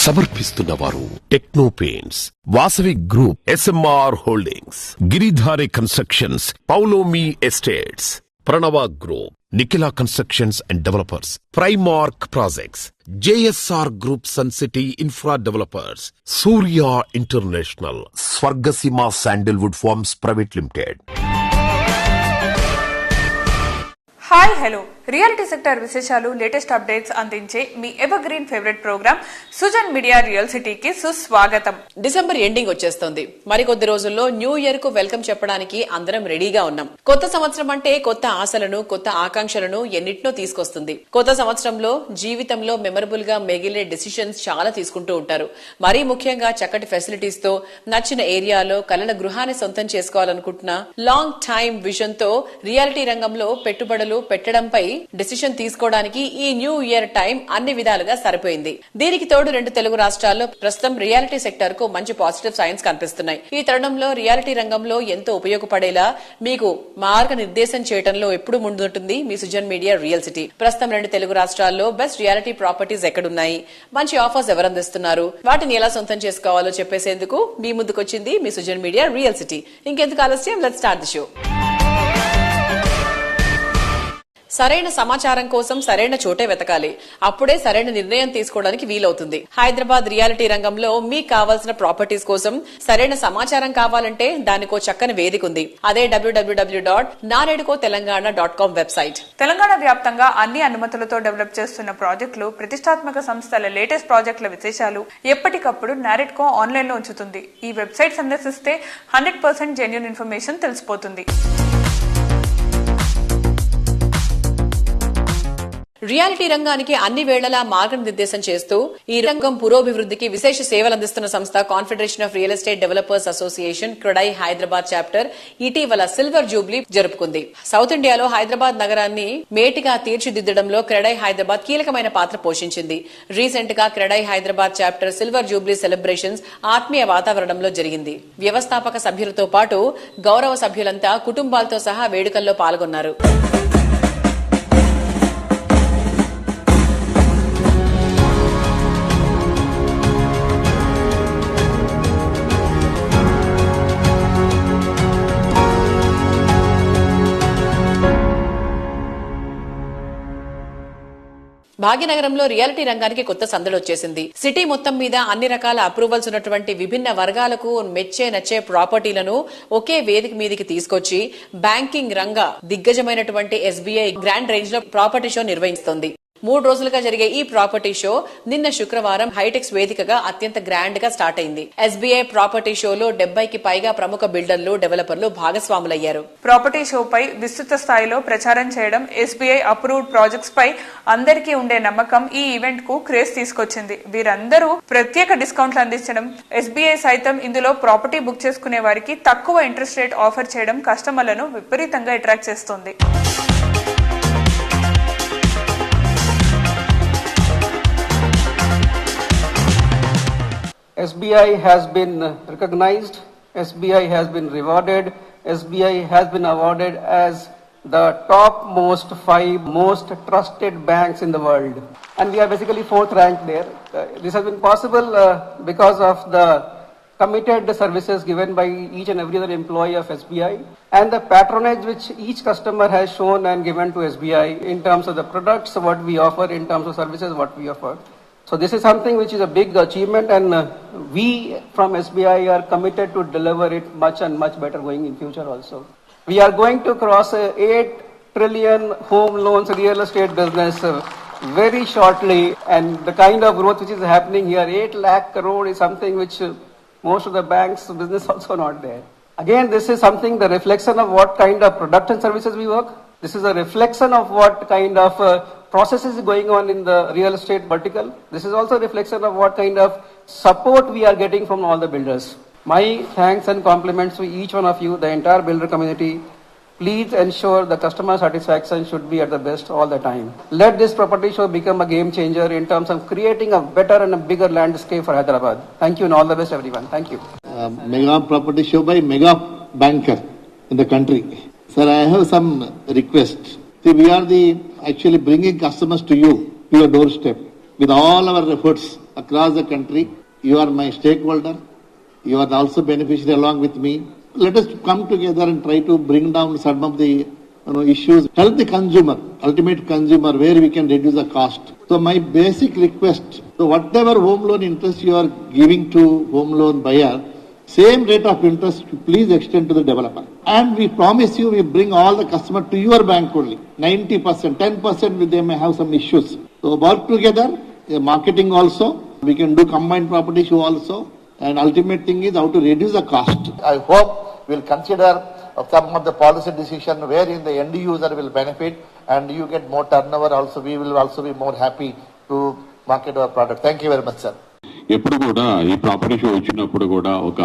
సమర్పిస్తున్నవారు techno paints, Vasavi group, SMR holdings, Giridhari constructions, Paulomi estates, Pranava group, Nikhila constructions and developers, Primark projects, JSR group, sun city infra developers, Surya international, Swargaseema sandalwood farms private limited. Hi hello, reality sector విశేషాలు, latest updates అందించే మీ ever green favourite programme Sujan media real సిటీకి సుస్వాగతం. December ending వచ్చేస్తోంది. మరికొద్ది రోజుల్లో new year కు welcome చెప్పడానికి అందరం రెడీగా ఉన్నాం. కొత్త సంవత్సరం అంటే కొత్త ఆశలను, కొత్త ఆకాంక్షలను ఎన్నిటినో తీసుకొస్తుంది. కొత్త సంవత్సరంలో జీవితంలో మెమరబుల్ గా మిగిలే డిసిషన్స్ చాలా తీసుకుంటూ ఉంటారు. మరీ ముఖ్యంగా చక్కటి ఫెసిలిటీస్ తో నచ్చిన ఏరియాలో కలల గృహాన్ని సొంతం చేసుకోవాలనుకుంటున్న లాంగ్ టైమ్ విజన్ తో రియాలిటీ రంగంలో పెట్టుబడులు పెట్టడంపై డిసిషన్ తీసుకోవడానికి ఈ న్యూ ఇయర్ టైం అన్ని విధాలుగా సరిపోయింది. దీనికి తోడు 2 తెలుగు రాష్ట్రాల్లో ప్రస్తుతం రియాలిటీ సెక్టర్ కు మంచి పాజిటివ్ సైన్స్ కనిపిస్తున్నాయి. ఈ తరుణంలో రియాలిటీ రంగంలో ఎంతో ఉపయోగపడేలా మీకు మార్గనిర్దేశం చేయడంలో ఎప్పుడు ముందుంటుంది మీ సుజన్ మీడియా రియల్ సిటీ. ప్రస్తుతం 2 తెలుగు రాష్ట్రాల్లో బెస్ట్ రియాలిటీ ప్రాపర్టీస్ ఎక్కడున్నాయి, మంచి ఆఫర్స్ ఎవరందిస్తున్నారు, వాటిని ఎలా సొంతం చేసుకోవాలో చెప్పేసేందుకు మీ ముందుకొచ్చింది మీ సుజన్ మీడియా రియల్ సిటీ. ఇంకెందుకు ఆలస్యం, లెట్స్ స్టార్ట్ ది షో. సరైన సమాచారం కోసం సరైన చోటే వెతకాలి. అప్పుడే సరైన నిర్ణయం తీసుకోవడానికి వీలవుతుంది. హైదరాబాద్ రియాలిటీ రంగంలో మీకు కావాల్సిన ప్రాపర్టీస్ కోసం సరైన సమాచారం కావాలంటే దానికో చక్కని వేదిక ఉంది. అదే www.naredukotelangana.com వెబ్సైట్. తెలంగాణ వ్యాప్తంగా అన్ని అనుమతులతో డెవలప్ చేస్తున్న ప్రాజెక్టులు, ప్రతిష్టాత్మక సంస్థల లేటెస్ట్ ప్రాజెక్టుల విశేషాలు ఎప్పటికప్పుడు నారెడ్కో ఆన్లైన్ లో ఉంచుతుంది. ఈ వెబ్సైట్ సందర్శిస్తే 100% జెన్యూన్ ఇన్ఫర్మేషన్ తెలిసిపోతుంది. రియాలిటీ రంగానికి అన్ని వేళలా మార్గనిర్దేశం చేస్తూ ఈ రంగం పురోభివృద్ధికి విశేష సేవలందిస్తున్న సంస్థ confederation of real estate developers association CREDAI Hyderabad chapter ఇటీవల సిల్వర్ జూబ్లీ జరుపుకుంది. సౌత్ ఇండియాలో హైదరాబాద్ నగరాన్ని మేటిగా తీర్చిదిద్దడంలో క్రెడై హైదరాబాద్ కీలకమైన పాత్ర పోషించింది. రీసెంట్ గా CREDAI Hyderabad chapter silver Jubilee celebrations ఆత్మీయ వాతావరణంలో జరిగింది. వ్యవస్థాపక సభ్యులతో పాటు గౌరవ సభ్యులంతా కుటుంబాలతో సహా వేడుకల్లో పాల్గొన్నారు. భాగ్యనగరంలో రియాలిటీ రంగానికి కొత్త సందడి వచ్చేసింది. సిటీ మొత్తం మీద అన్ని రకాల అప్రూవల్స్ ఉన్నటువంటి విభిన్న వర్గాలకు నచ్చే ప్రాపర్టీలను ఒకే వేదిక మీదకి తీసుకొచ్చి బ్యాంకింగ్ రంగ దిగ్గజమైనటువంటి SBI గ్రాండ్ రేంజ్ లో ప్రాపర్టీ షో నిర్వహిస్తోంది. 3 రోజులుగా జరిగే ఈ ప్రాపర్టీ షో నిన్న శుక్రవారం హైటెక్స్ వేదికగా అత్యంత గ్రాండ్ గా స్టార్ట్ అయింది. SBI ప్రాపర్టీ షోలో 70కి పైగా ప్రముఖ బిల్డర్లు, డెవలపర్లు భాగస్వాములయ్యారు. ప్రాపర్టీ షోపై విస్తృత స్థాయిలో ప్రచారం చేయడం, SBI అప్రూవ్డ్ ప్రాజెక్ట్స్ పై అందరికీ ఉండే నమ్మకం ఈ ఈవెంట్ కు క్రేజ్ తీసుకొచ్చింది. వీరందరూ ప్రత్యేక డిస్కౌంట్లు అందించడం, SBI సైతం ఇందులో ప్రాపర్టీ బుక్ చేసుకునే వారికి తక్కువ ఇంట్రెస్ట్ రేట్ ఆఫర్ చేయడం కస్టమర్లను విపరీతంగా అట్రాక్ట్ చేస్తోంది. SBI has been recognized, SBI has been rewarded, SBI has been awarded as the top 5 most trusted banks in the world. And we are basically 4th ranked there. This has been possible because of the committed services given by each and every other employee of SBI and the patronage which each customer has shown and given to SBI in terms of the products, what we offer, in terms of services, what we offer. So this is something which is a big achievement, and we from SBI are committed to deliver it much and much better going in future also. We are going to cross 8 trillion home loans real estate business very shortly, and the kind of growth which is happening here, 8 lakh crore is something which most of the banks business also not there. Again, this is something, the reflection of what kind of product and services we work. This is a reflection of what kind of processes is going on in the real estate vertical. This is also a reflection of what kind of support we are getting from all the builders. My thanks and compliments to each one of you, the entire builder community. Please ensure the customer satisfaction should be at the best all the time. Let this property show become a game changer in terms of creating a better and a bigger landscape for Hyderabad. Thank you and all the best everyone. Thank you. Mega property show by mega banker in the country. Sir, I have some request. See, we are actually bringing customers to you, to your doorstep. with all our efforts across the country. You are my stakeholder. You are also beneficiary along with me. Let us come together and try to bring down some of the issues. Help the consumer, ultimate consumer, where we can reduce the cost. So my basic request, so whatever home loan interest you are giving to home loan buyer, same rate of interest please extend to the developer. And we promise you we bring all the customer to your bank only. 90%, 10% they may have some issues. So work together, marketing also, we can do combined property show also. And ultimate thing is how to reduce the cost. I hope we'll consider some of the policy decision wherein the end user will benefit and you get more turnover also. We will also be more happy to market our product. Thank you very much, sir. ఎప్పుడు కూడా ఈ property show వచ్చినప్పుడు కూడా ఒక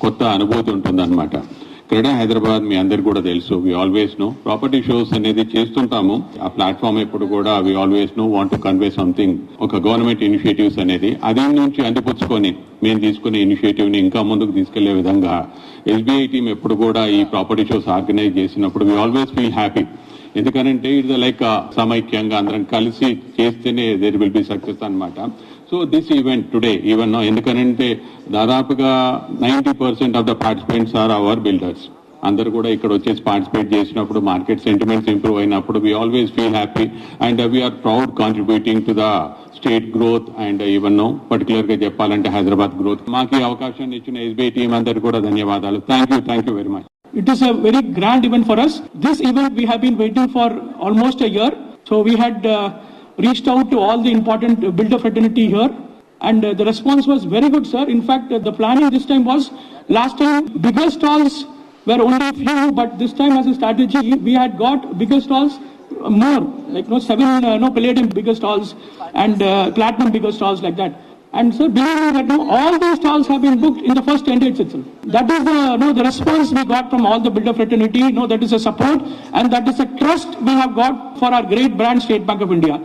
కొత్త అనుభూతి ఉంటుందన్నమాట. క్రెడా హైదరాబాద్ మీ అందరికి కూడా తెలుసు. We always know property shows అనేది చేస్తుంటాము. ఆ ప్లాట్ఫామ్ ఎప్పుడు కూడా we always know want to convey something, ఒక గవర్నమెంట్ ఇనిషియేటివ్స్ అనేది అదే నుంచి అందిపుచ్చుకొని మేము తీసుకునే ఇనిషియేటివ్ ని ఇంకా ముందుకు తీసుకెళ్లే విధంగా ఎస్బీఐ టీం ఎప్పుడు కూడా ఈ ప్రాపర్టీ షోస్ ఆర్గనైజ్ చేసినప్పుడు వి ఆల్వేస్ ఫీల్ హ్యాపీ. ఎందుకంటే ఇట్స్ లైక్ సమైక్యంగా అందరం కలిసి చేస్తేనే దేర్ విల్ బి సక్సెస్ అన్నమాట. So this event today even ఎందుకంటే దాదాపుగా 90% of the participants are our builders. అందరు కూడా ఇక్కడ వచ్చేసి పార్టిసిపేట్ చేసినప్పుడు మార్కెట్ సెంటిమెంట్స్ ఇంప్రూవ్ అయినప్పుడు we always feel happy and we are proud contributing to the state growth and even particular గా చెప్పాలంటే హైదరాబాద్ గ్రోత్. మాకు ఈ అవకాశాన్ని ఇచ్చిన ఎస్బీఐ టీం అందరికి కూడా ధన్యవాదాలు. Thank you very much. It is a very grand event for us. This event we have been waiting for almost a year. So we had reached out to all the important builder fraternity here and the response was very good, sir. In fact, the planning this time was, last time bigger stalls were only few, but this time as a strategy we had got bigger stalls more, like 7 palladium bigger stalls and platinum bigger stalls like that. And sir, believe me that all these stalls have been booked in the first 10 days itself. That is the response we got from all the builder fraternity. That is a support and that is a trust we have got for our great brand State Bank of India.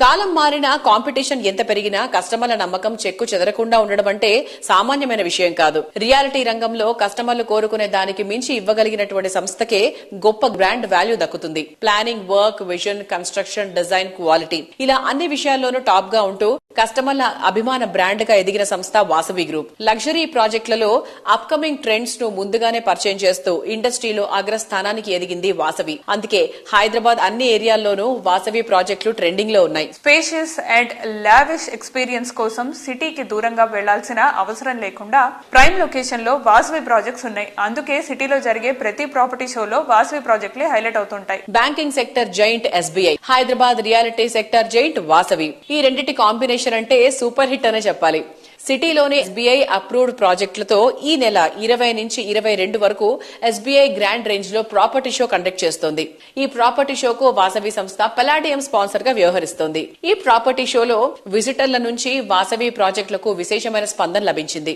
కాలం మారినా competition ఎంత పెరిగినా కస్టమర్ల నమ్మకం చెక్కు చెదరకుండా ఉండడం అంటే సామాన్యమైన విషయం కాదు. రియాలిటీ రంగంలో కస్టమర్లు కోరుకునే దానికి మించి ఇవ్వగలిగినటువంటి సంస్థకే గొప్ప బ్రాండ్ వాల్యూ దక్కుతుంది. Planning, work, vision, construction, design, quality ఇలా అన్ని విషయాల్లోనూ టాప్ గా ఉంటూ కస్టమర్ల అభిమాన బ్రాండ్ గా ఎదిగిన సంస్థ వాసవి గ్రూప్. లగ్జరీ ప్రాజెక్టులలో అప్కమింగ్ ట్రెండ్స్ ను ముందుగానే పరిచయం చేస్తూ ఇండస్ట్రీలో అగ్రస్థానానికి ఎదిగింది వాసవి. అందుకే హైదరాబాద్ అన్ని ఏరియాల్లోనూ వాసవి ప్రాజెక్టులు ట్రెండింగ్ లో ఉన్నాయి. స్పేషియస్ అండ్ లావిష్ ఎక్స్పీరియన్స్ కోసం సిటీకి దూరంగా వెళ్లాల్సిన అవసరం లేకుండా ప్రైమ్ లొకేషన్ లో వాసవి ప్రాజెక్ట్స్ ఉన్నాయి. అందుకే సిటీలో జరిగే ప్రతి ప్రాపర్టీ షోలో వాసవి ప్రాజెక్టులే హైలైట్ అవుతుంటాయి. Banking sector giant SBI, Hyderabad reality sector giant Vasavi. ఈ రెండింటి కాంబినేషన్ అంటే సూపర్ హిట్ అనే చెప్పాలి. సిటీలోని ఎస్బీఐ అప్రూవ్డ్ ప్రాజెక్టులతో ఈ నెల 20 నుంచి 22 వరకు ఎస్బీఐ గ్రాండ్ రేంజ్ లో ప్రాపర్టీ షో కండక్ట్ చేస్తోంది. ఈ ప్రాపర్టీ షోకు వాసవి సంస్థ పలాడియం స్పాన్సర్ గా వ్యవహరిస్తోంది. ఈ ప్రాపర్టీ షోలో విజిటర్ల నుంచి వాసవి ప్రాజెక్టులకు విశేషమైన స్పందన లభించింది.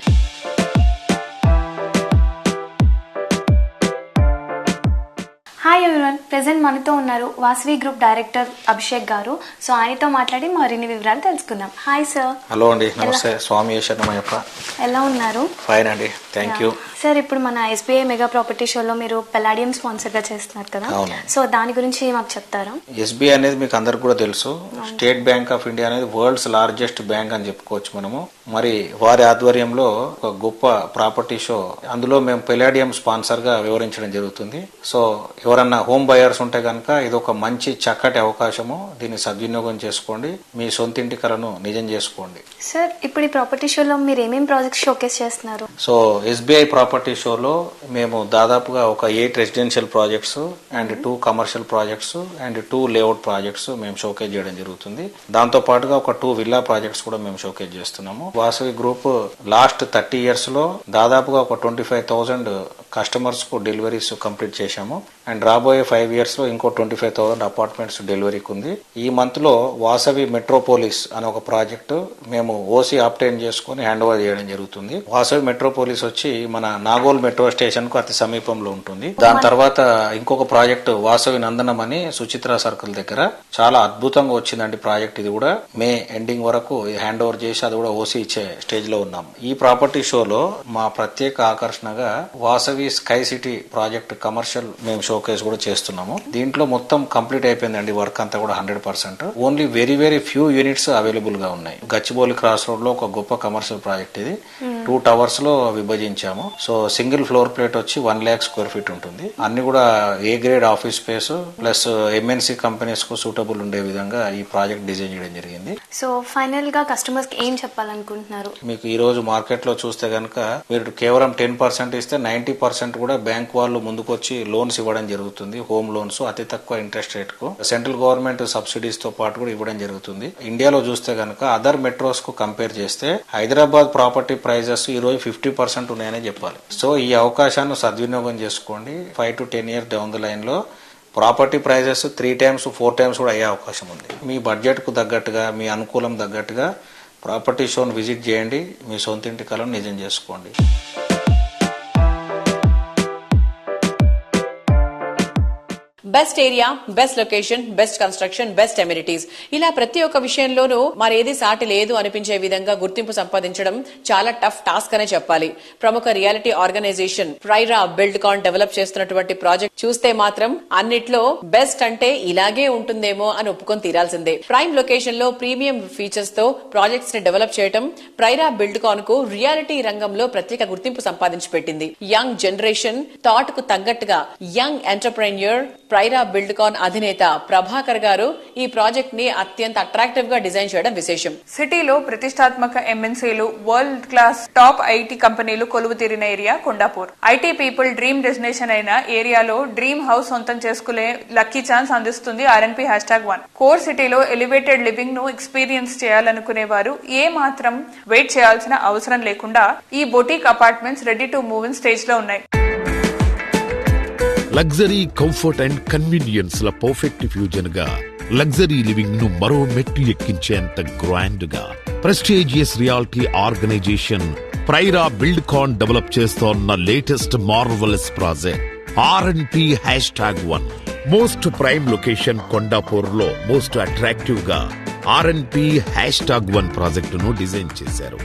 హాయ్ ఎవరీవన్, ప్రెజెంట్ మనతో ఉన్నారు వాసవి గ్రూప్ డైరెక్టర్ అభిషేక్ గారు. సో ఆయనతో మాట్లాడి మరిన్ని వివరాలు తెలుసుకుందాం. Hi sir. హలో అండి, నమస్తే. స్వామి శరణమయ్యప్ప. ఎలా ఉన్నారు? ఫైన్ అండి, థ్యాంక్ యూ. సార్, ఇప్పుడు మన ఎస్బీఐ మెగా ప్రాపర్టీ షోలో మీరు పలాడియం స్పాన్సర్ గా చేస్తున్నారు కదా, సో దాని గురించి మాకు చెప్తారా? ఎస్బీఐ అనేది మీకు అందరికి కూడా తెలుసు. స్టేట్ బ్యాంక్ ఆఫ్ ఇండియా అనేది వరల్డ్స్ లార్జెస్ట్ బ్యాంక్ అని చెప్పుకోవచ్చు మనము. మరి వారి ఆధ్వర్యంలో ఒక గొప్ప ప్రాపర్టీ షో, అందులో మేము పలాడియం స్పాన్సర్ గా వివరించడం జరుగుతుంది. సో ఎవరన్నా హోమ్ బయర్స్ ఉంటే కనుక ఇది ఒక మంచి చక్కటి అవకాశము. దీన్ని సద్వినియోగం చేసుకోండి, మీ సొంతింటి కలను నిజం చేసుకోండి. సార్, ఇప్పుడు ఈ ప్రాపర్టీ షోలో మీరు ఏమేమి ప్రాజెక్ట్స్ షోకేస్ చేస్తున్నారు? సో ఎస్బీఐ ప్రాపర్టీ షోలో మేము దాదాపుగా ఒక 8 residential projects and 2 commercial projects and 2 layout projects మేము షోకేజ్ చేయడం జరుగుతుంది. దాంతో పాటుగా ఒక 2 విల్లా ప్రాజెక్ట్స్ కూడా మేము షోకేజ్ చేస్తున్నాము. వాసవి గ్రూప్ లాస్ట్ 30 years లో దాదాపుగా ఒక 25,000 కస్టమర్స్ కు డెలివరీస్ కంప్లీట్ చేశాము. అండ్ రాబోయే 5 years లో ఇంకో 25,000 అపార్ట్మెంట్స్ డెలివరీకి ఉంది. ఈ మంత్ లో వాసవి మెట్రోపోలిస్ అనే ఒక ప్రాజెక్టు మేము ఓసీ ఆప్టైన్ చేసుకుని హ్యాండ్ ఓవర్ చేయడం జరుగుతుంది. వాసవి మెట్రోపోలిస్ వచ్చి మన నాగోల్ మెట్రో స్టేషన్ కు అతి సమీపంలో ఉంటుంది. దాని తర్వాత ఇంకొక ప్రాజెక్టు వాసవి నందనం అని సుచిత్ర సర్కిల్ దగ్గర చాలా అద్భుతంగా వచ్చిందండి ప్రాజెక్ట్. ఇది కూడా మే ఎండింగ్ వరకు హ్యాండ్ ఓవర్ చేసి అది కూడా ఓసీ ఇచ్చే స్టేజ్ లో ఉన్నాం. ఈ ప్రాపర్టీ షోలో మా ప్రత్యేక ఆకర్షణగా Vasavi sky city project commercial మేము షోకేస్ కూడా చేస్తున్నాము. దీంట్లో మొత్తం కంప్లీట్ అయిపోయిందండి వర్క్ అంతా కూడా 100%. Only very very few units available గా ఉన్నాయి. గచ్చిబౌలి క్రాస్ రోడ్ లో ఒక గొప్ప కమర్షియల్ ప్రాజెక్ట్ ఇది. 2 టవర్స్ లో విభజించాము. సో సింగిల్ ఫ్లోర్ ప్లేట్ వచ్చి 1 lakh square feet ఉంటుంది. అన్ని కూడా A grade office space plus MNC companies కు సూటబుల్ ఉండే విధంగా ఈ ప్రాజెక్ట్ డిజైన్ చేయడం జరిగింది. సో ఫైనల్ గా కస్టమర్స్ కి ఏం చెప్పాలనుకుంటున్నారు? మీకు ఈ రోజు మార్కెట్ లో చూస్తే గనక మీరు కేవలం 10% ఇస్తే 90% కూడా బ్యాంక్ వాళ్ళు ముందుకొచ్చి లోన్స్ ఇవ్వడం జరుగుతుంది. హోమ్ లోన్స్ అతి తక్కువ ఇంట్రెస్ట్ రేట్ కు సెంట్రల్ గవర్నమెంట్ సబ్సిడీస్ తో పాటు కూడా ఇవ్వడం జరుగుతుంది. ఇండియాలో చూస్తే గనక అదర్ మెట్రోస్ కు కంపేర్ చేస్తే హైదరాబాద్ ప్రాపర్టీ ప్రైజెస్ ఈ రోజు 50% ఉన్నాయని చెప్పాలి. సో ఈ అవకాశాన్ని సద్వినియోగం చేసుకోండి. 5 to 10 years down the line లో ప్రాపర్టీ ప్రైజెస్ 3 times 4 times కూడా అయ్యే అవకాశం ఉంది. మీ బడ్జెట్ కు తగ్గట్టుగా మీ అనుకూలం తగ్గట్టుగా ప్రాపర్టీ షోను విజిట్ చేయండి. మీ సొంత ఇంటి కలను నిజం చేసుకోండి. Best area, best location, best construction, best amenities, ఇలా ప్రతి ఒక్క విషయంలోనూ మరేది సాటి లేదు అనిపించే విధంగా గుర్తింపు సంపాదించడం చాలా టఫ్ టాస్క్ అనే చెప్పాలి. ప్రముఖ రియాలిటీ ఆర్గనైజేషన్ ప్రైరా బిల్డ్కాన్ డెవలప్ చేస్తున్నటువంటి ప్రాజెక్ట్ చూస్తే మాత్రం అన్నిట్లో బెస్ట్ అంటే ఇలాగే ఉంటుందేమో అని ఒప్పుకొని తీరాల్సిందే. ప్రైమ్ లొకేషన్ లో ప్రీమియం ఫీచర్స్ తో ప్రాజెక్ట్స్ ని డెవలప్ చేయడం ప్రైరా బిల్డ్కాన్ కు రియాలిటీ రంగంలో ప్రత్యేక గుర్తింపు సంపాదించి పెట్టింది. యంగ్ జనరేషన్ థాట్ కు తగ్గట్టుగా యంగ్ ఎంటర్ప్రెన్యూర్ ప్రైరా బిల్డ్కాన్ అధినేత ప్రభాకర్ గారు ఈ ప్రాజెక్ట్ ని అత్యంత అట్రాక్టివ్ గా డిజైన్ చేయడం విశేషం. సిటీలో ప్రతిష్టాత్మక MNCలు, వరల్డ్ క్లాస్ టాప్ IT కంపెనీలు కొలువు తీరిన area Kondapur. IT people dream destination అయిన ఏరియాలో డ్రీమ్ హౌస్ సొంతం చేసుకునే లక్కీ ఛాన్స్ అందిస్తుంది RNP #1. కోర్ సిటీలో ఎలివేటెడ్ లివింగ్ ను ఎక్స్పీరియన్స్ చేయాలనుకునే వారు ఏ మాత్రం వెయిట్ చేయాల్సిన అవసరం లేకుండా ఈ boutique apartments ready to move in stage లో ఉన్నాయి. లగ్జరీ, కంఫర్ట్ అండ్ కన్వీనియన్స్ ల పర్ఫెక్ట్ ఫ్యూజన్ గా లగ్జరీ లివింగ్ ను మరో మెట్టు ఎక్కించేంత గ్రాండ్ గా prestigious reality organisation ప్రైరా Buildcon develop చేస్తోన్న latest marvellous project RNP #1. Most prime location Kondapur లో మోస్ట్ అట్రాక్టివ్ గా RNP #1 ప్రాజెక్టును డిజైన్ చేశారు.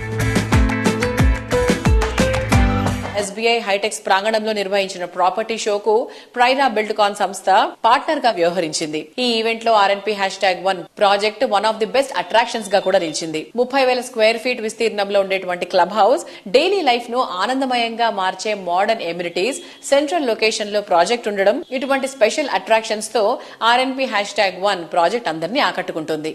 SBI హైటెక్స్ ప్రాంగణంలో నిర్వహించిన ప్రాపర్టీ షోకు ప్రైరా బిల్డ్కాన్ సంస్థ పార్ట్నర్ గా వ్యవహరించింది. ఈ ఈవెంట్ లో RNP #1 project one of the best attractions గా కూడా నిలిచింది. 30,000 square feet విస్తీర్ణంలో ఉండేటువంటి క్లబ్ హౌస్, డైలీ లైఫ్ ను ఆనందమయంగా మార్చే మోడర్న్ ఎమ్యూనిటీస్, సెంట్రల్ లొకేషన్ లో ప్రాజెక్ట్ ఉండడం, ఇటువంటి స్పెషల్ అట్రాక్షన్స్ తో RNP #1 ప్రాజెక్ట్ అందరినీ ఆకట్టుకుంటుంది.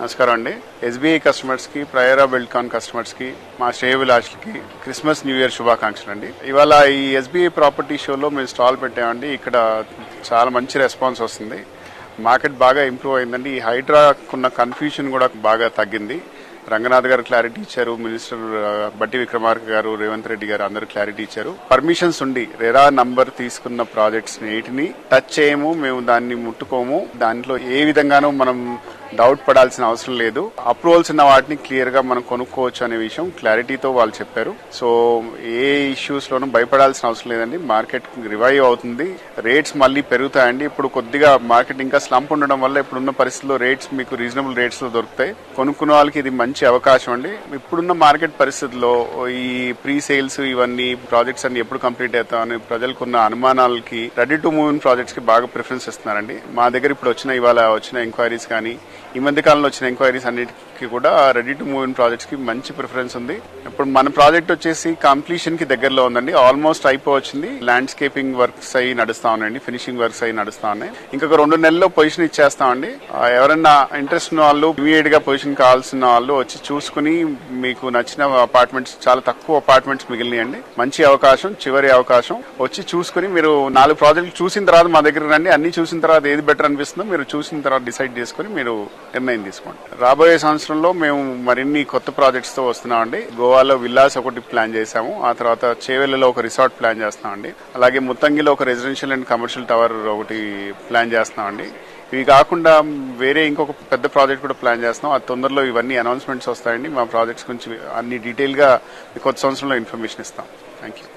నమస్కారం అండి. SBI కస్టమర్స్ కి, ప్రైరా బిల్డ్కాన్ కస్టమర్స్ కి, మా శ్రేయభిలాషులకి క్రిస్మస్ న్యూ ఇయర్ శుభాకాంక్షలు అండి. ఇవాళ ఈ SBI ప్రాపర్టీ షోలో మేము స్టాల్ పెట్టామండి. ఇక్కడ చాలా మంచి రెస్పాన్స్ వస్తుంది. మార్కెట్ బాగా ఇంప్రూవ్ అయిందండి. ఈ హైడ్రాకున్న కన్ఫ్యూజన్ కూడా బాగా తగ్గింది. రంగనాథ్ గారు క్లారిటీ ఇచ్చారు, మినిస్టర్ బట్టి విక్రమార్క గారు, రేవంత్ రెడ్డి గారు అందరూ క్లారిటీ ఇచ్చారు. పర్మిషన్స్ ఉండి రెరా నంబర్ తీసుకున్న ప్రాజెక్ట్స్ నీటిని టచ్ చేయము, మేము దాన్ని ముట్టుకోము, దాంట్లో ఏ విధంగానూ మనం డౌట్ పడాల్సిన అవసరం లేదు. అప్రూవల్స్ ఉన్న వాటిని క్లియర్ గా మనం కొనుక్కోవచ్చు అనే విషయం క్లారిటీతో వాళ్ళు చెప్పారు. సో ఏ ఇష్యూస్ లోనూ భయపడాల్సిన అవసరం లేదండి. మార్కెట్ రివైవ్ అవుతుంది, రేట్స్ మళ్ళీ పెరుగుతాయండి. ఇప్పుడు కొద్దిగా మార్కెట్ ఇంకా స్లంప్ ఉండడం వల్ల ఇప్పుడున్న పరిస్థితుల్లో రేట్స్ మీకు రీజనబుల్ రేట్స్ లో దొరుకుతాయి. కొనుక్కున్న వాళ్ళకి ఇది మంచి అవకాశం అండి. ఇప్పుడున్న మార్కెట్ పరిస్థితుల్లో ఈ ప్రీ సేల్స్ ఇవన్నీ ప్రాజెక్ట్స్ అన్ని ఎప్పుడు కంప్లీట్ అవుతామని ప్రజలకున్న అనుమానాలకి ready to move in projects కి బాగా ప్రిఫరెన్స్ ఇస్తున్నారండి. మా దగ్గర ఇప్పుడు ఇవాళ వచ్చిన ఎంక్వైరీస్ కానీ ఈ మధ్య కాలంలో వచ్చిన ఎంక్వైరీస్ అన్నిటికీ కూడా ready to move in projects కి మంచి ప్రిఫరెన్స్ ఉంది. ఇప్పుడు మన ప్రాజెక్ట్ వచ్చేసి కంప్లీషన్ కి దగ్గరలో ఉందండి. ఆల్మోస్ట్ అయిపోవచ్చింది. ల్యాండ్స్కేపింగ్ వర్క్స్ అయి నడుస్తా ఉన్నాయండి, ఫినిషింగ్ వర్క్స్ అయి నడుస్తా ఉన్నాయి. ఇంకొక 2 నెలల్లో పొజిషన్ ఇచ్చేస్తామండి. ఎవరైనా ఇంట్రెస్ట్ ఉన్న వాళ్ళు, ఇమీడియట్ గా పొజిషన్ కావాల్సిన వాళ్ళు వచ్చి చూసుకుని మీకు నచ్చిన అపార్ట్మెంట్స్, చాలా తక్కువ అపార్ట్మెంట్స్ మిగిలినాయండి. మంచి అవకాశం, చివరి అవకాశం. వచ్చి చూసుకుని మీరు 4 ప్రాజెక్టులు చూసిన తర్వాత మా దగ్గర రండి. అన్ని చూసిన తర్వాత ఏది బెటర్ అనిపిస్తుందో మీరు చూసిన తర్వాత డిసైడ్ చేసుకుని మీరు నిర్ణయం తీసుకోండి. రాబోయే సంవత్సరంలో మేము మరిన్ని కొత్త ప్రాజెక్ట్స్ తో వస్తున్నామండి. గోవాలో విల్లాస్ ఒకటి ప్లాన్ చేశాము. ఆ తర్వాత చేవెళ్లలో ఒక రిసార్ట్ ప్లాన్ చేస్తున్నామండి. అలాగే ముత్తంగిలో ఒక రెసిడెన్షియల్ అండ్ కమర్షియల్ టవర్ ఒకటి ప్లాన్ చేస్తున్నామండి. ఇవి కాకుండా వేరే ఇంకొక పెద్ద ప్రాజెక్ట్ కూడా ప్లాన్ చేస్తున్నాం. అది తొందరలో ఇవన్నీ అనౌన్స్మెంట్స్ వస్తాయండి. మా ప్రాజెక్ట్స్ గురించి అన్ని డీటెయిల్ గా కొత్త సంవత్సరంలో ఇన్ఫర్మేషన్ ఇస్తాం. Thank you.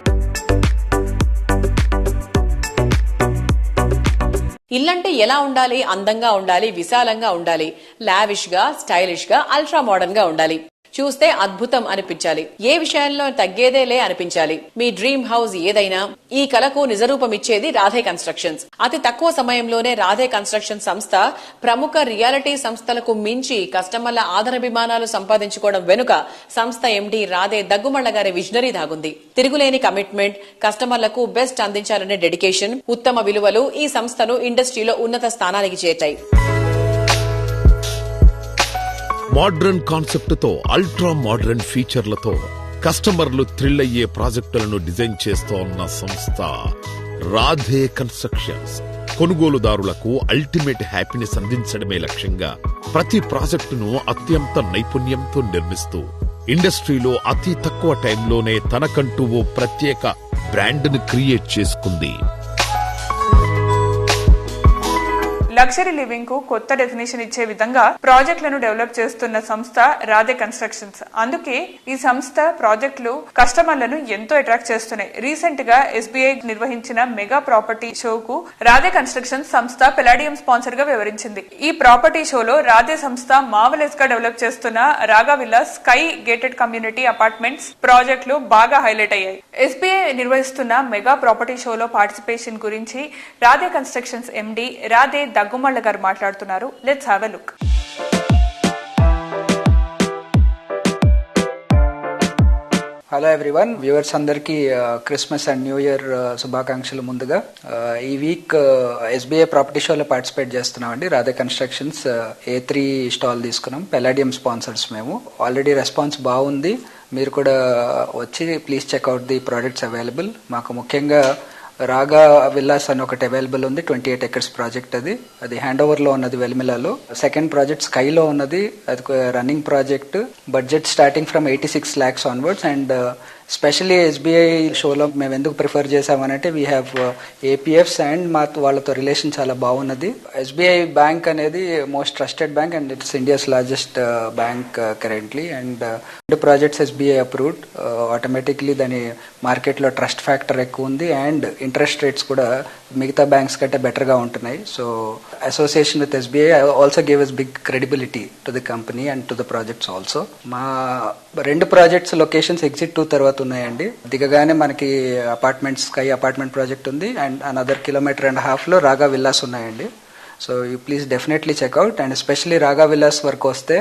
ఇల్లంటే ఎలా ఉండాలి? అందంగా ఉండాలి, విశాలంగా ఉండాలి, లావిష్ గా, స్టైలిష్ గా, అల్ట్రా మోడర్న్ గా ఉండాలి. చూస్తే అద్భుతం అనిపించాలి, ఏ విషయంలో తగ్గేదేలే అనిపించాలి. మీ డ్రీమ్ హౌస్ ఏదైనా ఈ కలకు నిజరూపం ఇచ్చేది రాధే కన్స్ట్రక్షన్స్. అతి తక్కువ సమయంలోనే రాధే కన్స్ట్రక్షన్ సంస్థ ప్రముఖ రియాలిటీ సంస్థలకు మించి కస్టమర్ల ఆదరాభిమానాలు సంపాదించుకోవడం వెనుక సంస్థ ఎండీ రాధే దగ్గుమళ్ల గారి విజనరీ దాగుంది. తిరుగులేని కమిట్మెంట్, కస్టమర్లకు బెస్ట్ అందించాలనే డెడికేషన్, ఉత్తమ విలువలు ఈ సంస్థను ఇండస్ట్రీలో ఉన్నత స్థానానికి చేర్చాయి. మోడ్రన్ కాన్సెప్ట్ తో అల్ట్రా మోడ్రన్ ఫీచర్లతో కస్టమర్లు థ్రిల్ అయ్యే ప్రాజెక్టులను డిజైన్ చేస్తోన్న సంస్థ రాధే కన్స్ట్రక్షన్స్. కొనుగోలుదారులకు అల్టిమేట్ హ్యాపీనెస్ అందించడమే లక్ష్యంగా ప్రతి ప్రాజెక్టును అత్యంత నైపుణ్యంతో నిర్మిస్తూ ఇండస్ట్రీలో అతి తక్కువ టైంలోనే తనకంటూ ఓ ప్రత్యేక బ్రాండ్ను క్రియేట్ చేసుకుంది. లగ్జరీ లివింగ్ కు కొత్త డెఫినేషన్ ఇచ్చే విధంగా ప్రాజెక్టులను డెవలప్ చేస్తున్న సంస్థ రాధే కన్స్ట్రక్షన్స్. అందుకే ఈ సంస్థ ప్రాజెక్టులు కస్టమర్లను ఎంతో అట్రాక్ట్ చేస్తున్నాయి. రీసెంట్ గా SBI నిర్వహించిన మెగా ప్రాపర్టీ షోకు రాధే కన్స్ట్రక్షన్స్ సంస్థ పెలాడియం స్పాన్సర్ గా వివరించింది. ఈ ప్రాపర్టీ షోలో రాధే సంస్థ మార్వెలస్ గా డెవలప్ చేస్తున్న రాగా villas, sky gated community apartments ప్రాజెక్టులు బాగా హైలైట్ అయ్యాయి. SBI నిర్వహిస్తున్న మెగా ప్రాపర్టీ షోలో పార్టిసిపేషన్ గురించి రాధే కన్స్ట్రక్షన్స్ ఎండీ రాధే దగ్గుమళ్ల గారు మాట్లాడుతున్నారు. Let's have a look. Hello everyone, viewers అందరికీ క్రిస్మస్ అండ్ న్యూ ఇయర్ శుభాకాంక్షలు. ముందుగా ఈ వీక్ SBI ప్రాపర్టీ షోలో పార్టిసిపేట్ చేస్తున్నామండి. రాధే కన్స్ట్రక్షన్స్ A3 స్టాల్ తీసుకున్నాం. పెలాడియం స్పాన్సర్స్ మేము. ఆల్రెడీ రెస్పాన్స్ బాగుంది. మీరు కూడా వచ్చి please check out the products available. మాకు ముఖ్యంగా రాగా విల్లాస్ అని ఒకటి అవైలబుల్ ఉంది. 28 acres ప్రాజెక్ట్. అది హ్యాండ్ ఓవర్ లో ఉన్నది వెల్మిలాలో. సెకండ్ ప్రాజెక్ట్ స్కైలో ఉన్నది. అది running project. Budget starting from 86 lakhs onwards. And specially SBI షోలో మేము ఎందుకు ప్రిఫర్ చేసామనంటే వీ హ్యావ్ APFs అండ్ మా వాళ్ళతో రిలేషన్ చాలా బాగున్నది. SBI బ్యాంక్ అనేది most trusted bank and it's India's largest bank currently. And రెండు ప్రాజెక్ట్స్ SBI అప్రూవ్డ్. ఆటోమేటిక్లీ దాని మార్కెట్లో ట్రస్ట్ ఫ్యాక్టర్ ఎక్కువ ఉంది అండ్ ఇంట్రెస్ట్ రేట్స్ కూడా మిగతా బ్యాంక్స్ కంటే బెటర్ గా ఉంటున్నాయి. So association with SBI also give us big credibility to the company and to the projects also. మా రెండు ప్రాజెక్ట్స్ లొకేషన్స్ ఎగ్జిట్ 2 తర్వాత ఉన్నాయండి. దిగగానే మనకి అపార్ట్మెంట్స్, స్కై అపార్ట్మెంట్ ప్రాజెక్ట్ ఉంది అండ్ అనదర్ 1.5 kilometers లో రాగా విల్లాస్ ఉన్నాయండి. So you please definitely check out. And especially Raga villas వరకు వస్తే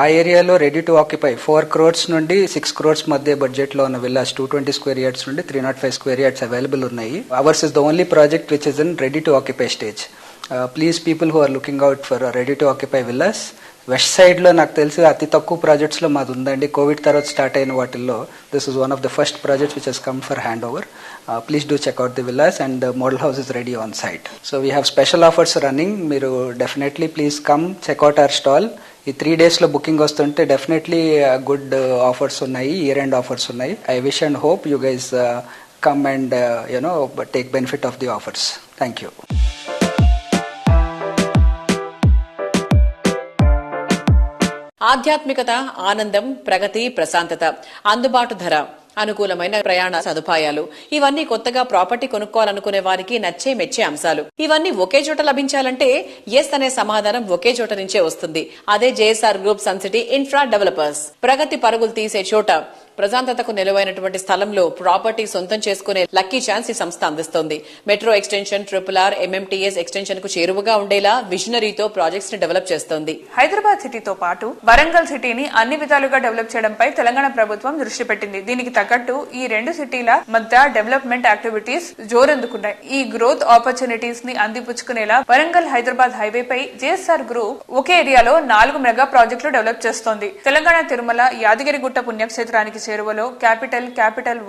ఆ ఏరియాలో రెడీ టు ఆక్యుపై 4 crores నుండి 6 crores మధ్య బడ్జెట్ లో ఉన్న విల్లాస్ 220 square yards నుండి 305 square yards అవైలబుల్ ఉన్నాయి. Ours is the only project which is in ready to occupy stage. Please people who are looking out for ready to occupy villas. West side లో నాకు తెలిసి అతి తక్కువ projects లో మాది ఉందండి. కోవిడ్ తర్వాత స్టార్ట్ అయిన వాటిల్లో this is one of the first projects which has come for hand over. Please do check out the villas and the model house is ready on site. So we have special offers running. మీరు definitely please come check out our stall. ఈ 3 days లో booking వస్తుంటే definitely good offers ఉన్నాయి, year end offers ఉన్నాయి. I wish and hope you guys come and take benefit of the offers. Thank you. ఆధ్యాత్మికత, ఆనందం, ప్రగతి, ప్రశాంతత, అందుబాటు ధర, అనుకూలమైన ప్రయాణ సదుపాయాలు, ఇవన్నీ కొత్తగా ప్రాపర్టీ కొనుక్కోవాలనుకునే వారికి నచ్చే మెచ్చే అంశాలు. ఇవన్నీ ఒకే చోట లభించాలంటే ఎస్ అనే సమాధానం ఒకే చోట నుంచే వస్తుంది. అదే JSR group sun city infra developers. ప్రగతి పరుగులు తీసే చోట, ప్రశాంతతకు నిలువైనటువంటి స్థలంలో ప్రాపర్టీ సొంతం చేసుకునే లక్కీ ఛాన్స్ ఈ సంస్థ అందిస్తోంది. Metro extension, RRR, MMTS extension కు చేరువగా ఉండేలా విజనరీతో ప్రాజెక్ట్స్ ని డెవలప్ చేస్తోంది. హైదరాబాద్ సిటీతో పాటు వరంగల్ సిటీని అన్ని విధాలుగా డెవలప్ చేయడంపై తెలంగాణ ప్రభుత్వం దృష్టి పెట్టింది. దీనికి తగ్గట్టు ఈ రెండు సిటీల మధ్య డెవలప్మెంట్ యాక్టివిటీస్ జోరందుకున్నాయి. ఈ గ్రోత్ ఆపర్చునిటీస్ ని అందిపుచ్చుకునేలా వరంగల్ హైదరాబాద్ హైవేపై JSR గ్రూప్ ఒకే ఏరియాలో 4 మెగా ప్రాజెక్టులు డెవలప్ చేస్తోంది. తెలంగాణ తిరుమల యాదగిరిగుట్ట పుణ్యక్షేత్రానికి చేరువలో capital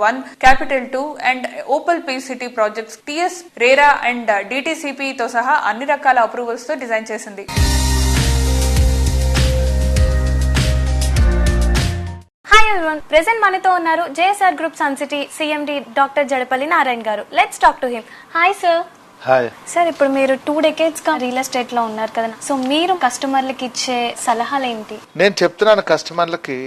1, capital 2 and Opal P city projects TS, RERA and DTCP తో సహా అన్ని రకాల అప్రూవల్స్ తో డిజైన్ చేసింది. హాయ్ ఎవరీవన్, ప్రెజెంట్ మనతో ఉన్నారు JSR group sun city CMD doctor Jadapalli Narayana garu. Let's talk to him. Hi sir. Hi sir, ఇప్పుడు మీరు 2 decades గా రియల్ ఎస్టేట్ లో ఉన్నారు కదా, సో మీరు కస్టమర్లకి ఇచ్చే సలహాలు ఏంటి? నేను చెప్తున్నాను కస్టమర్లకి,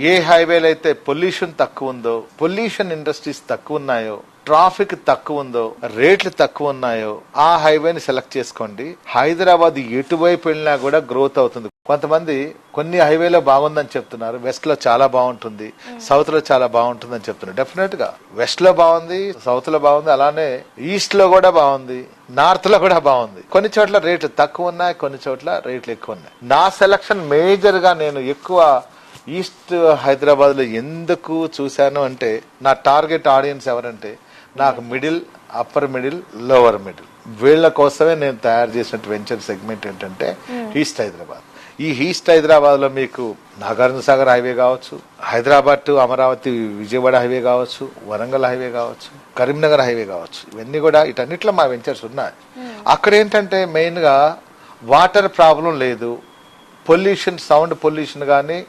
ఏ హైవేలో అయితే పొల్యూషన్ తక్కువ ఉందో, పొల్యూషన్ ఇండస్ట్రీస్ తక్కువ ఉన్నాయో, ట్రాఫిక్ తక్కువ ఉందో, రేట్లు తక్కువ ఉన్నాయో ఆ హైవేని సెలెక్ట్ చేసుకోండి. హైదరాబాద్ ఎటువైపు వెళ్ళినా కూడా గ్రోత్ అవుతుంది. కొంతమంది కొన్ని హైవేలో బాగుందని చెప్తున్నారు, వెస్ట్ లో చాలా బాగుంటుంది, సౌత్ లో చాలా బాగుంటుంది అని చెప్తున్నారు. డెఫినెట్ గా వెస్ట్ లో బాగుంది, సౌత్ లో బాగుంది, అలానే ఈస్ట్ లో కూడా బాగుంది, నార్త్ లో కూడా బాగుంది. కొన్ని చోట్ల రేట్లు తక్కువ ఉన్నాయి, కొన్ని చోట్ల రేట్లు ఎక్కువ ఉన్నాయి. నా సెలక్షన్ మేజర్ గా నేను ఎక్కువ ఈస్ట్ హైదరాబాద్ లో ఎందుకు చూశాను అంటే, నా టార్గెట్ ఆడియన్స్ ఎవరంటే నాకు middle, upper middle, lower middle, వీళ్ల కోసమే నేను తయారు చేసిన వెంచర్ సెగ్మెంట్ ఏంటంటే ఈస్ట్ హైదరాబాద్. ఈ ఈస్ట్ హైదరాబాద్ లో మీకు నాగార్జున సాగర్ హైవే కావచ్చు, హైదరాబాద్ టు అమరావతి విజయవాడ హైవే కావచ్చు, వరంగల్ హైవే కావచ్చు, కరీంనగర్ హైవే కావచ్చు, ఇవన్నీ కూడా ఇటన్నిట్లో మా వెంచర్స్ ఉన్నాయి. అక్కడ ఏంటంటే మెయిన్ గా వాటర్ ప్రాబ్లం లేదు, పొల్యూషన్, సౌండ్ పొల్యూషన్ గానీ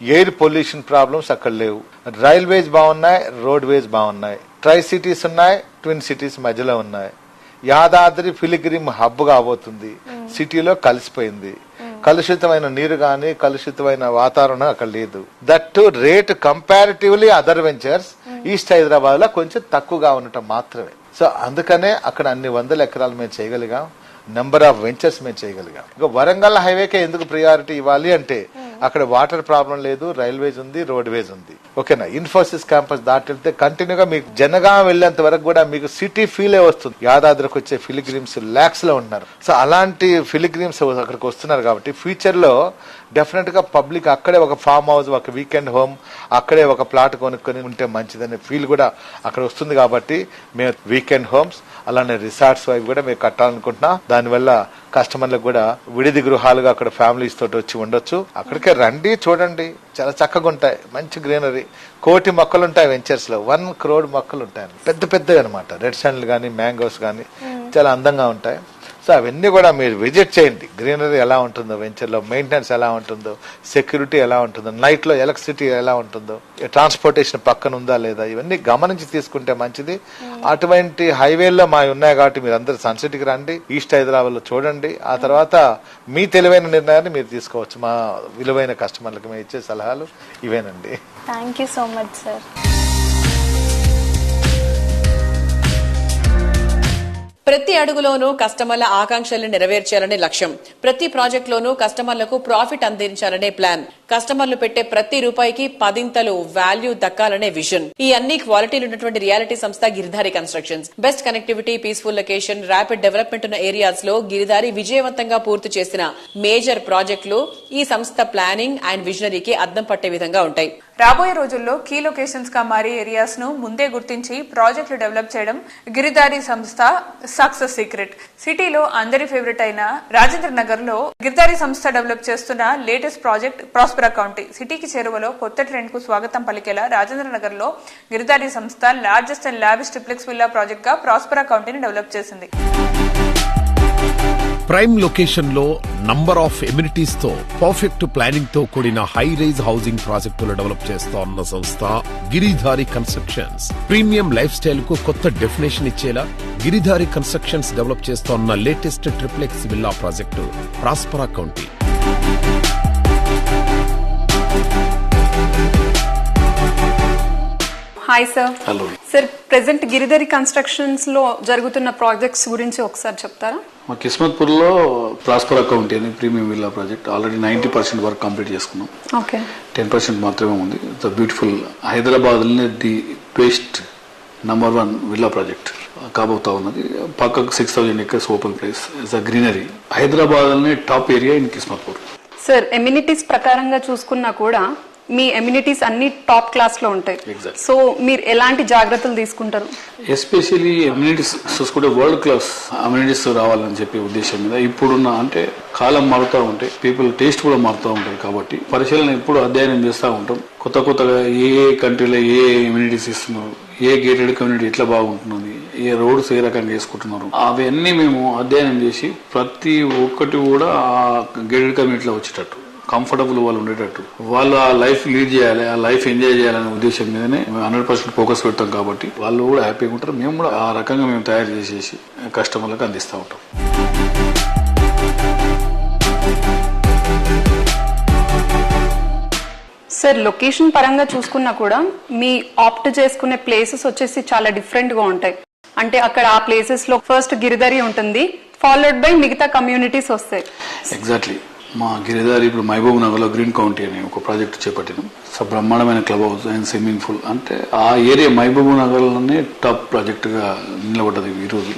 ఎయిర్ పొల్యూషన్ ప్రాబ్లమ్స్ అక్కడ లేవు. రైల్వేస్ బాగున్నాయి, రోడ్ వేస్ బాగున్నాయి, ట్రై సిటీస్ ఉన్నాయి, ట్విన్ సిటీస్ మధ్యలో ఉన్నాయి. యాదాద్రి పిలిగ్రిమ్ హబ్ కాబోతుంది, సిటీలో కలిసిపోయింది. కలుషితమైన నీరు గాని కలుషితమైన వాతావరణం అక్కడ లేదు. That to rate comparatively other ventures east Hyderabad లో కొంచెం తక్కువగా ఉండటం మాత్రమే. సో అందుకనే అక్కడ అన్ని వందల ఎకరాలు మేము చేయగలిగాం, నెంబర్ ఆఫ్ వెంచర్స్ మేము చేయగలిగాం. ఇక వరంగల్ హైవేకే ఎందుకు ప్రియారిటీ ఇవ్వాలి అంటే అక్కడ వాటర్ ప్రాబ్లం లేదు, రైల్వేస్ ఉంది, రోడ్ వేస్ ఉంది. ఓకేనా, ఇన్ఫోసిస్ క్యాంపస్ దాటి వెళ్తే కంటిన్యూగా మీకు జనగాం వెళ్లేంత వరకు కూడా మీకు సిటీ ఫీలే వస్తుంది. యాదాద్రికి వచ్చే ఫిలిగ్రిమ్స్ లాక్స్ లో ఉంటున్నారు. సో అలాంటి ఫిలిగ్రిమ్స్ అక్కడికి వస్తున్నారు కాబట్టి ఫ్యూచర్ లో డెఫినెట్ గా పబ్లిక్ అక్కడే ఒక ఫామ్ హౌస్, ఒక వీకెండ్ హోమ్, అక్కడే ఒక ప్లాట్ కొనుక్కొని ఉంటే మంచిదనే ఫీల్ కూడా అక్కడ వస్తుంది. కాబట్టి మేము వీకెండ్ హోమ్స్ అలానే రిసార్ట్స్ అవి కూడా మేము కట్టాలనుకుంటున్నాం. దానివల్ల కస్టమర్లకు కూడా విడిది గృహాలుగా అక్కడ ఫ్యామిలీస్ తోటి వచ్చి ఉండొచ్చు. అక్కడికే రండి, చూడండి, చాలా చక్కగా ఉంటాయి, మంచి గ్రీనరీ, 1,000,000 మొక్కలు ఉంటాయి వెంచర్స్ లో, 1 crore మొక్కలు ఉంటాయి, పెద్ద పెద్దవి అనమాట. రెడ్ శాండిల్ గానీ, మ్యాంగోస్ గానీ చాలా అందంగా ఉంటాయి. సో అవన్నీ కూడా మీరు విజిట్ చేయండి. గ్రీనరీ ఎలా ఉంటుందో, వెంచర్ లో మెయింటెనెన్స్ ఎలా ఉంటుందో, సెక్యూరిటీ ఎలా ఉంటుందో, నైట్ లో ఎలక్ట్రిసిటీ ఎలా ఉంటుందో, ట్రాన్స్పోర్టేషన్ పక్కన ఉందా లేదా, ఇవన్నీ గమనించి తీసుకుంటే మంచిది. అటువంటి హైవేల్లో మా ఉన్నాయి కాబట్టి మీరు అందరు సన్సిటీకి రండి, ఈస్ట్ హైదరాబాద్ లో చూడండి. ఆ తర్వాత మీ తెలివైన నిర్ణయాన్ని మీరు తీసుకోవచ్చు. మా విలువైన కస్టమర్లకు మేము ఇచ్చే సలహాలు ఇవేనండి. Thank you so much sir. ప్రతి అడుగులోనూ కస్టమర్ల ఆకాంక్షలను నెరవేర్చాలనే లక్ష్యం, ప్రతి ప్రాజెక్టులోనూ కస్టమర్లకు ప్రాఫిట్ అందించాలనే ప్లాన్, కస్టమర్లు పెట్టే ప్రతి రూపాయికి 10 వాల్యూ దక్కాలనే విజన్. ఈ అన్ని క్వాలిటీలు ఉన్నటువంటి రియాలిటీ సంస్థ Giridhari constructions. Best connectivity, peaceful location, rapid development ఉన్న ఏరియాస్ లో గిరిధారి విజయవంతంగా పూర్తి చేసిన మేజర్ ప్రాజెక్టులు ఈ సంస్థ ప్లానింగ్ అండ్ విజనరీకి అద్దం పట్టే విధంగా ఉంటాయి. రాబోయే రోజుల్లో కీ లొకేషన్స్ గా మారే ఏరియాస్ ను ముందే గుర్తించి ప్రాజెక్టులు డెవలప్ చేయడం గిరిధారి సంస్థ సక్సెస్ సీక్రెట్. సిటీలో అందరి ఫేవరెట్ అయిన రాజేంద్ర నగర్ లో గిరిధారి సంస్థ డెవలప్ చేస్తున్న లేటెస్ట్ ప్రాజెక్ట్ ప్రాస్పరా కౌంటీ. సిటీకి చేరువలో కొత్త ట్రెండ్ కు స్వాగతం పలికేలా రాజేంద్ర నగర్ లో గిరిధారి సంస్థ largest and lavish triplex villa project గా ప్రాస్పరా కౌంటీని డెవలప్ చేసింది. ప్రైమ్ లొకేషన్ లో నంబర్ ఆఫ్ ఎమ్యూనిటీస్ తో పర్ఫెక్ట్ ప్లానింగ్ తో కూడిన హై రైజ్ హౌసింగ్ ప్రాజెక్టులు డెవలప్ చేస్తోన్న సంస్థ Giridhari constructions. Premium life style కు కొత్త డెఫినేషన్ ఇచ్చేలా గిరిధారి కన్స్ట్రక్షన్స్ డెవలప్ చేస్తోన్న latest triplex villa project ప్రాస్పరా county. Hi sir. Hello sir, present Giridhari constructions లో జరుగుతున్న ప్రాజెక్ట్స్ గురించి ఒకసారి చెప్తారా? మా కిస్మత్పూర్ లో ప్రాస్పరా కౌంటీ అని premium villa project already 90% work complete చేసుకున్నాం. ఓకే, 10% మాత్రమే ఉంది. It's beautiful. Hyderabad the best number 1 villa project కాబోతా ఉన్నది. పక్కకు 6,000 acres open place, it's greenery. Hyderabad top area in Kismatpur. Sir, amenities ప్రకారంగా చూసుకున్నా కూడా మీ ఎమ్యూనిటీస్ అన్ని టాప్ క్లాస్ లో ఉంటాయి. సో మీరు ఎలాంటి జాగ్రత్తలు తీసుకుంటారు? ఎస్పెషల్లీ అమ్యూనిటీస్ చూసుకుంటే వరల్డ్ క్లాస్ అమ్యూనిటీస్ రావాలని చెప్పే ఉద్దేశం మీద ఇప్పుడున్న అంటే కాలం మారుతూ ఉంటాయి, పీపుల్ టేస్ట్ కూడా మారుతూ ఉంటాయి. కాబట్టి పరిశీలన ఎప్పుడు అధ్యయనం చేస్తూ ఉంటాం. కొత్తగా ఏ కంట్రీలో ఏ ఎమ్యూనిటీస్ ఇస్తున్నారు, ఏ గేటెడ్ కమ్యూనిటీ ఎట్లా బాగుంటున్నది, ఏ రోడ్స్ ఏ రకంగా వేసుకుంటున్నారు, అవన్నీ మేము అధ్యయనం చేసి ప్రతి ఒక్కటి కూడా ఆ గేటెడ్ కమ్యూనిటీలో వచ్చేటట్టు, కంఫర్టబుల్ వాళ్ళు ఉండేటట్టు, వాళ్ళు ఆ లైఫ్ లీడ్ చేయాలి, ఆ లైఫ్ ఎంజాయ్ చేయాలనే ఉద్దేశం మీదనే 100% ఫోకస్ పెడతాం. కాబట్టి వాళ్ళు కూడా హ్యాపీగా ఉంటారు, మేము కూడా ఆ రకంగా మేము తయారు చేసేసి కస్టమర్లకు అందిస్తూ ఉంటాం. సార్, లొకేషన్ పరంగా చూసుకున్నా కూడా మీ ఆప్ట్ చేసుకునే ప్లేసెస్ వచ్చేసి చాలా డిఫరెంట్ గా ఉంటాయి. అంటే అక్కడ ఆ ప్లేసెస్ లో ఫస్ట్ గిరిధారి ఉంటుంది, ఫాలోడ్ బై మిగతా కమ్యూనిటీస్ వస్తాయి. ఎగ్జాక్ట్లీ. మా గిరిదారి ఇప్పుడు మహబూబ్ నగర్ లో గ్రీన్ కౌంటీ అని ఒక ప్రాజెక్ట్ చేపట్టినాం. బ్రహ్మాండమైన club house and swimming pool. అంటే ఆ ఏరియా మహబూబ్ నగర్ లోనే టాప్ ప్రాజెక్ట్ గా నిలబడ్డది ఈరోజు.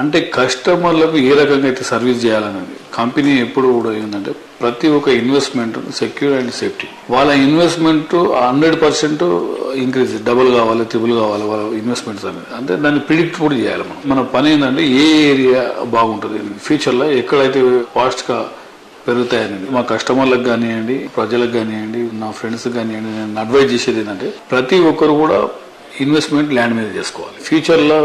అంటే కస్టమర్లకు ఏ రకంగా అయితే సర్వీస్ చేయాలనేది కంపెనీ ఎప్పుడు కూడా ఏంటంటే ప్రతి ఒక్క ఇన్వెస్ట్మెంట్ సెక్యూర్ అండ్ సేఫ్టీ. వాళ్ళ ఇన్వెస్ట్మెంట్ 100% ఇంక్రీజ్, డబుల్ కావాలి, ట్రిపుల్ కావాలి వాళ్ళ ఇన్వెస్ట్మెంట్స్ అనేది. అంటే దాన్ని ప్రిడిక్ట్ కూడా చేయాలి. మన పని ఏంటంటే ఏ ఏరియా బాగుంటుంది ఫ్యూచర్ లో, ఎక్కడైతే ఫాస్ట్ గా పెరుగుతాయనేది మా కస్టమర్లకు కానివ్వండి, ప్రజలకు కానివ్వండి, నా ఫ్రెండ్స్ కానివ్వండి, నేను అడ్వైజ్ చేసేది ఏంటంటే ప్రతి ఒక్కరు కూడా ఇన్వెస్ట్మెంట్ ల్యాండ్ మీద చేసుకోవాలి. ఫ్యూచర్ లో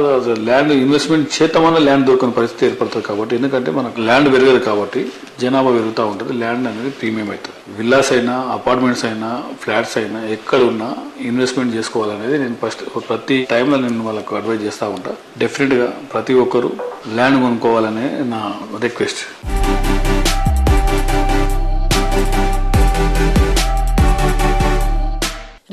ల్యాండ్ ఇన్వెస్ట్మెంట్ చేద్దామన్నా ల్యాండ్ దొరకని పరిస్థితి ఏర్పడుతుంది. కాబట్టి ఎందుకంటే మనకు ల్యాండ్ పెరగదు కాబట్టి జనాభా పెరుగుతూ ఉంటుంది, ల్యాండ్ అనేది ప్రీమియం అవుతుంది. విల్లాస్ అయినా, అపార్ట్మెంట్స్ అయినా, ఫ్లాట్స్ అయినా ఎక్కడ ఉన్నా ఇన్వెస్ట్మెంట్ చేసుకోవాలనేది నేను ఫస్ట్ ప్రతి టైంలో నేను వాళ్ళకు అడ్వైజ్ చేస్తూ ఉంటా. డెఫినెట్ గా ప్రతి ఒక్కరు ల్యాండ్ కొనుక్కోవాలనే నా రిక్వెస్ట్.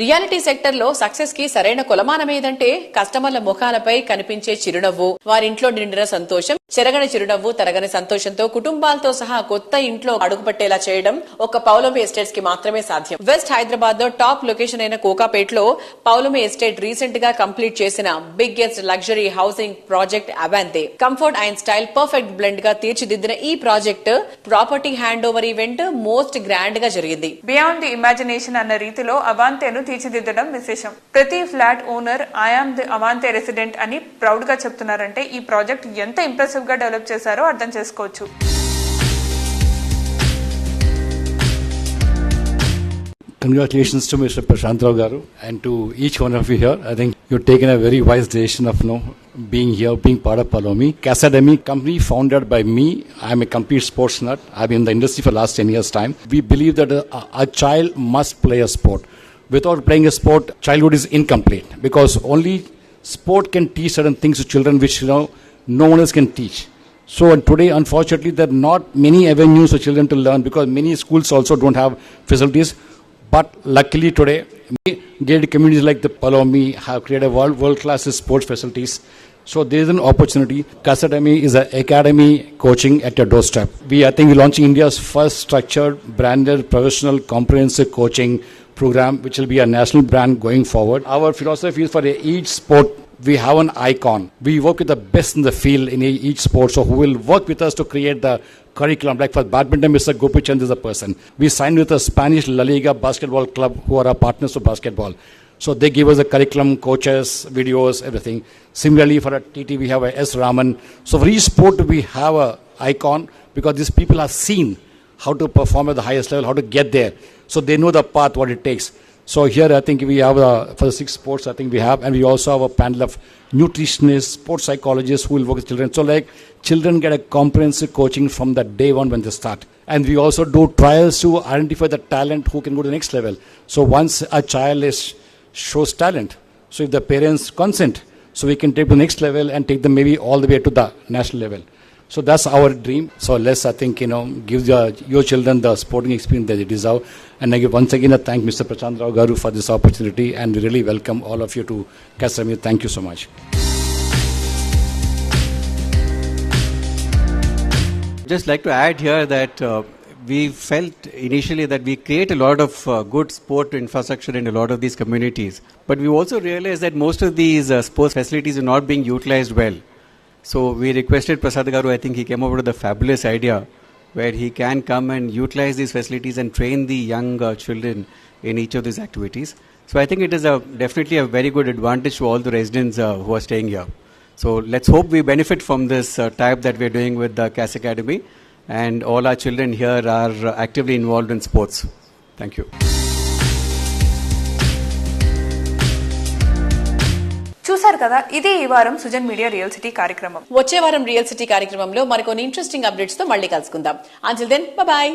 రియాలిటీ సెక్టర్ లో సక్సెస్ కి సరైన కొలమానం ఏదంటే కస్టమర్ల ముఖాలపై కనిపించే చిరునవ్వు, వారింట్లో నిండిన సంతోషం, చెరగని చిరునవ్వు, తరగని సంతోషంతో కుటుంబాలతో సహా కొత్త ఇంట్లో అడుగుపట్టేలా చేయడం ఒక పౌలోమి ఎస్టేట్స్ కి మాత్రమే సాధ్యం. వెస్ట్ హైదరాబాద్ లో టాప్ లొకేషన్ అయిన కోకాపేట్ లో పౌలోమి ఎస్టేట్ రీసెంట్ గా కంప్లీట్ చేసిన biggest luxury housing project Avante. Comfort and style perfect blend గా తీర్చిదిద్దిన ఈ project property hand over event most grand గా జరిగింది. బియాండ్ ది ఇమాజినేషన్ అన్న రీతిలో అవాంతేను తీర్చిదిద్దడం విశేషం. ప్రతి flat owner I am the Avante resident అని ప్రౌడ్ గా చెప్తున్నారంటే ఈ ప్రాజెక్ట్ ఎంత ఇంప్రెసివ్ గా డెవలప్ చేశారో అర్థం చేసుకోవచ్చు. Congratulations to Mr. Prashant Rao Garu and to each one of you here. I think you've taken a very wise decision of being here, being part of Palomi. Cassademy company founded by me. I'm a complete sports nut. I've been in the industry for the last 10 years time. We believe that a child must play a sport. Without playing a sport, childhood is incomplete because only sport can teach certain things to children which no one else can teach. So today, unfortunately, there are not many avenues for children to learn because many schools also don't have facilities. But luckily today, gated communities like the Palomi have created world-class sports facilities. So there is an opportunity. Cassademy is an academy coaching at your doorstep. I think we're launching India's first structured, branded, professional, comprehensive coaching program, which will be a national brand going forward. Our philosophy is for each sport, we have an icon. We work with the best in the field in each sport. So who will work with us to create the curriculum. Like for badminton, Mr. Gopi Chand is a person. We signed with a Spanish La Liga basketball club who are our partners for basketball. So they give us the curriculum, coaches, videos, everything. Similarly, for a TT, we have a S. Raman. So for each sport, we have a icon because these people have seen how to perform at the highest level, how to get there. So they know the path, what it takes. So here, I think we have, for the 6 sports, I think we have, and we also have a panel of nutritionists, sports psychologists who will work with children. So like children get a comprehensive coaching from the day one when they start. And we also do trials to identify the talent who can go to the next level. So once a child shows talent, so if the parents consent, so we can take to the next level and take them maybe all the way to the national level. So that's our dream. So let's, I think, give your children the sporting experience that they deserve. And I give once again a thank Mr. Prashant Rao Garu for this opportunity, and we really welcome all of you to Cassademy. Thank you so much. Just like to add here that we felt initially that we create a lot of good sport infrastructure in a lot of these communities. But we also realized that most of these sports facilities are not being utilized well. So we requested Prasad Garu, I think he came up with a fabulous idea where he can come and utilize these facilities and train the young children in each of these activities. So I think it is definitely a very good advantage to all the residents who are staying here. So let's hope we benefit from this type that we're doing with the CAS Academy, and all our children here are actively involved in sports. Thank you. చూసారు కదా, ఇది ఈ వారం Sujan media real city కార్యక్రమం. వచ్చే వారం real city కార్యక్రమంలో మరికొన్ని ఇంట్రెస్టింగ్ అప్డేట్స్ తో మళ్ళీ కలుసుకుందాం. Until then, bye by.